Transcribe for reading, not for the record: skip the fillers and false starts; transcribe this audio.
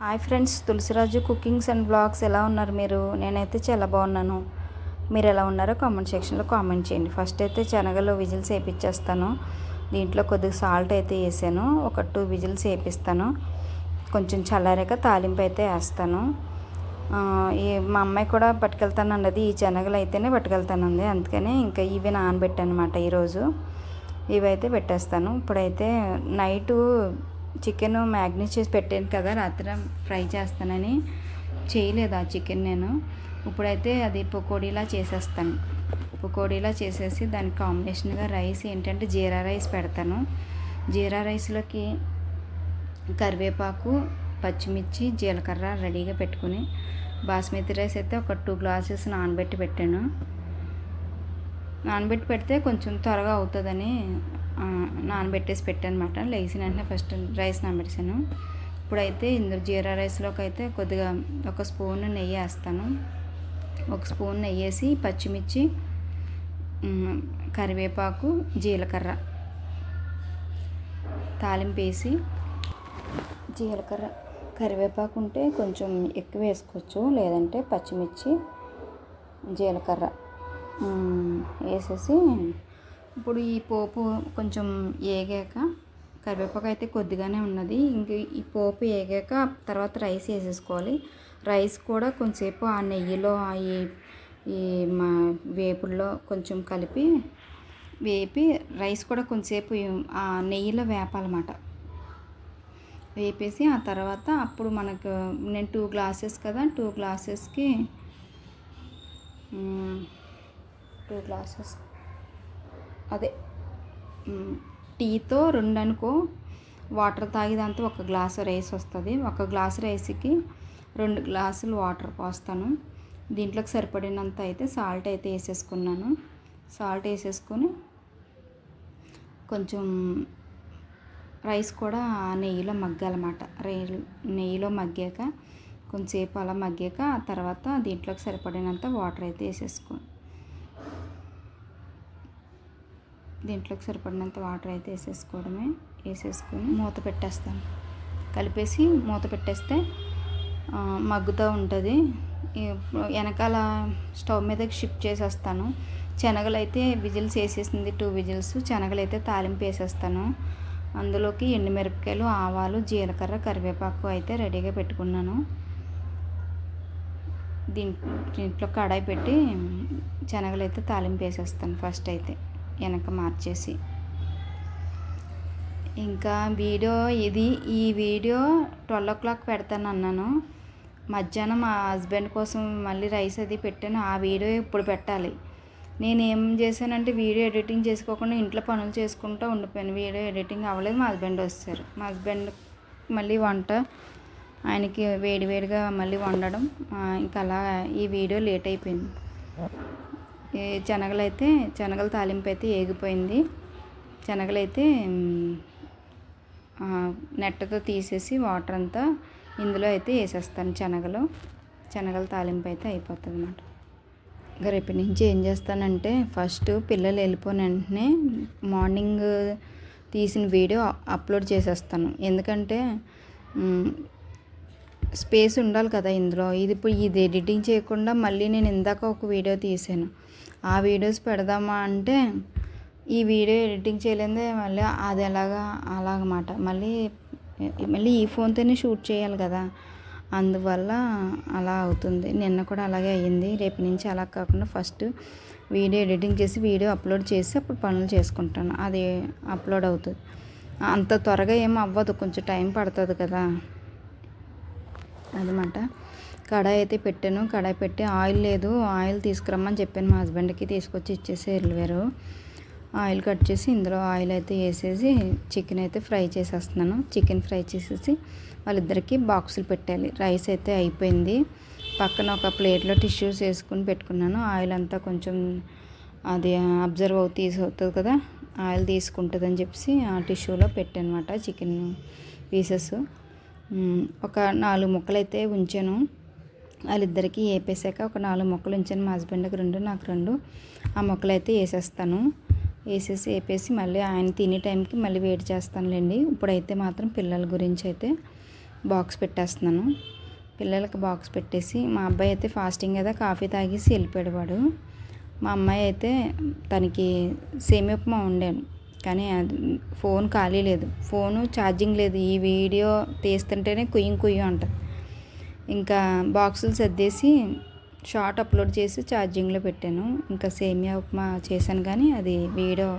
Hi friends, Tulasiraju cookings and blogs ఎలా ఉన్నారు మీరు? నేనైతే చాలా బాగున్నాను. మీరు ఎలా ఉన్నారో కామెంట్ సెక్షన్లో కామెంట్ చేయండి. ఫస్ట్ అయితే శనగలు విజిల్స్ వేయించేస్తాను. దీంట్లో కొద్దిగా సాల్ట్ అయితే వేసాను. ఒక 2 విజిల్స్ వేపిస్తాను. కొంచెం చల్లారాక తాలింపు అయితే వేస్తాను. మా అమ్మాయి కూడా పట్టుకెళ్తానన్నది, ఈ శనగలు అయితేనే పట్టుకెళ్తానంది. అందుకని ఇంకా ఇవి నానబెట్టాను అనమాట ఈరోజు. ఇవైతే పెట్టేస్తాను. ఇప్పుడైతే నైటు చికెన్ మ్యాగ్నేట్ చేసి పెట్టాను కదా, రాత్రి ఫ్రై చేస్తానని చేయలేదు ఆ చికెన్ నేను. ఇప్పుడైతే అది పకోడీలా చేసేస్తాను. పకోడీలా చేసేసి దానికి కాంబినేషన్గా రైస్ ఏంటంటే జీరా రైస్ పెడతాను. జీరా రైస్లోకి కరివేపాకు, పచ్చిమిర్చి, జీలకర్ర రెడీగా పెట్టుకుని, బాస్మతి రైస్ అయితే ఒక 2 గ్లాసెస్ నానబెట్టి పెట్టాను. నానబెట్టి పెడితే కొంచెం త్వరగా అవుతుందని నానబెట్టేసి పెట్టాను అనమాట. లేచిన వెంటనే ఫస్ట్ రైస్ నానబెట్టేసాను. ఇప్పుడైతే ఇందులో జీరా రైస్లోకి అయితే కొద్దిగా ఒక స్పూన్ నెయ్యి వేస్తాను. ఒక స్పూన్ నెయ్యి వేసి పచ్చిమిర్చి, కరివేపాకు, జీలకర్ర తాలింపు వేసి, జీలకర్ర కరివేపాకు ఉంటే కొంచెం ఎక్కువ వేసుకోవచ్చు, లేదంటే పచ్చిమిర్చి జీలకర్ర వేసేసి, ఇప్పుడు ఈ పోపు కొంచెం ఏగాక, కరివేపాకు అయితే కొద్దిగానే ఉన్నది, ఇంక ఈ పోపు ఏగాక తర్వాత రైస్ వేసేసుకోవాలి. రైస్ కూడా కొంచెంసేపు ఆ నెయ్యిలో ఈ మా వేపుల్లో కొంచెం కలిపి వేపి, రైస్ కూడా కొంచెంసేపు ఆ నెయ్యిలో వేపాలన్నమాట. వేపేసి ఆ తర్వాత అప్పుడు మనకు నేను 2 గ్లాసెస్ కదా, 2 గ్లాసెస్కి 2 గ్లాసెస్ అదే టీతో 2 అనుకో, వాటర్ తాగేదాంతో 1 గ్లాసు రైస్ వస్తుంది. 1 గ్లాసు రైస్కి 2 గ్లాసులు వాటర్ పోస్తాను. దీంట్లోకి సరిపడినంత అయితే సాల్ట్ అయితే వేసేసుకున్నాను. సాల్ట్ వేసేసుకొని కొంచెం రైస్ కూడా నెయ్యిలో మగ్గాలన్నమాట. నెయ్యిలో మగ్గాక కొంచెంసేపు అలా మగ్గాక ఆ తర్వాత దీంట్లోకి సరిపడినంత వాటర్ అయితే వేసేసుకోవడమే. వేసేసుకొని మూత పెట్టేస్తాను. కలిపేసి మూత పెట్టేస్తే మగ్గుతూ ఉంటుంది. వెనకాల స్టవ్ మీదకి షిఫ్ట్ చేసేస్తాను. శనగలు అయితే విజిల్స్ వేసేసింది, 2 విజిల్స్. శనగలు అయితే తాలింపు వేసేస్తాను. అందులోకి ఎండుమిరపకాయలు, ఆవాలు, జీలకర్ర, కరివేపాకు అయితే రెడీగా పెట్టుకున్నాను. దీంట్లో కడాయి పెట్టి శనగలు అయితే తాలింపు వేసేస్తాను ఫస్ట్ అయితే వెనక మార్చేసి. ఇంకా ఈ వీడియో 12 o'clock పెడతాను అన్నాను. మధ్యాహ్నం మా హస్బెండ్ కోసం మళ్ళీ రైస్ అది పెట్టాను. ఆ వీడియో ఇప్పుడు పెట్టాలి. నేను ఏం చేశానంటే వీడియో ఎడిటింగ్ చేసుకోకుండా ఇంట్లో పనులు చేసుకుంటూ ఉండిపోయాను. వీడియో ఎడిటింగ్ అవ్వలేదు. మా హస్బెండ్ వచ్చారు. మా హస్బెండ్ మళ్ళీ వంట, ఆయనకి వేడివేడిగా మళ్ళీ వండడం, ఇంకా అలా ఈ వీడియో లేట్ అయిపోయింది. శనగల తాలింపు అయితే ఏగిపోయింది. శనగలైతే నెట్టతో తీసేసి వాటర్ అంతా ఇందులో అయితే వేసేస్తాను. శనగల తాలింపు అయితే అయిపోతుంది అన్నమాట. ఇంకా రేపటి నుంచి ఏం చేస్తానంటే, ఫస్ట్ పిల్లలు వెళ్ళిపోయిన వెంటనే మార్నింగ్ తీసిన వీడియో అప్లోడ్ చేసేస్తాను. ఎందుకంటే స్పేస్ ఉండాలి కదా ఇందులో. ఇది ఎడిటింగ్ చేయకుండా మళ్ళీ నేను ఇందాక ఒక వీడియో తీసాను, ఆ వీడియోస్ పెడదామా అంటే ఈ వీడియో ఎడిటింగ్ చేయలేదే, మళ్ళీ అది అలాగమాట మళ్ళీ ఈ ఫోన్తోనే షూట్ చేయాలి కదా, అందువల్ల అలా అవుతుంది. నిన్న కూడా అలాగే అయ్యింది. రేపు నుంచి అలా కాకుండా ఫస్ట్ వీడియో ఎడిటింగ్ చేసి వీడియో అప్లోడ్ చేసి అప్పుడు పనులు చేసుకుంటాను. అది అప్లోడ్ అవుతుంది. అంత త్వరగా ఏం అవ్వదు, కొంచెం టైం పడుతుంది కదా అదనమాట. కడాయి అయితే పెట్టాను. కడాయి పెట్టి ఆయిల్ లేదు, ఆయిల్ తీసుకురమ్మని చెప్పాను మా హస్బెండ్కి. తీసుకొచ్చి ఇచ్చేసి వెళ్ళారు. ఆయిల్ కట్ చేసి ఇందులో ఆయిల్ అయితే వేసేసి చికెన్ అయితే ఫ్రై చేసేస్తున్నాను. చికెన్ ఫ్రై చేసేసి వాళ్ళిద్దరికీ బాక్సులు పెట్టాలి. రైస్ అయితే అయిపోయింది. పక్కన ఒక ప్లేట్లో టిష్యూస్ వేసుకుని పెట్టుకున్నాను. ఆయిల్ అంతా కొంచెం అది అబ్జర్వ్ అవుతుంది కదా, ఆయిల్ తీసుకుంటుందని చెప్పేసి ఆ టిష్యూలో పెట్టాను అనమాట. చికెన్ పీసెస్ ఒక 4 ముక్కలు అయితే ఉంచాను. వాళ్ళిద్దరికీ వేపేసాక ఒక 4 ముక్కలు ఉంచాను. మా హస్బెండ్కి 2, నాకు 2. ఆ ముక్కలు అయితే వేసేస్తాను. వేపేసి మళ్ళీ ఆయన తినే టైంకి మళ్ళీ వేడి చేస్తానులేండి. ఇప్పుడైతే మాత్రం పిల్లల గురించి అయితే బాక్స్ పెట్టేస్తున్నాను. పిల్లలకి బాక్స్ పెట్టేసి మా అబ్బాయి అయితే ఫాస్టింగ్ కదా కాఫీ తాగేసి వెళ్ళిపోయాడు వాడు. మా అమ్మాయి అయితే తనకి సేమియా ఉప్మా వండాను, కానీ అది ఫోన్ ఖాళీ లేదు, ఫోను ఛార్జింగ్ లేదు. ఈ వీడియో తీస్తుంటేనే కుయ్యం కుయ్యం అంటది. ఇంకా బాక్సులు సర్దేసి షార్ట్ అప్లోడ్ చేసి ఛార్జింగ్లో పెట్టాను. ఇంకా సేమియా ఉప్మా చేశాను, కానీ అది వీడియో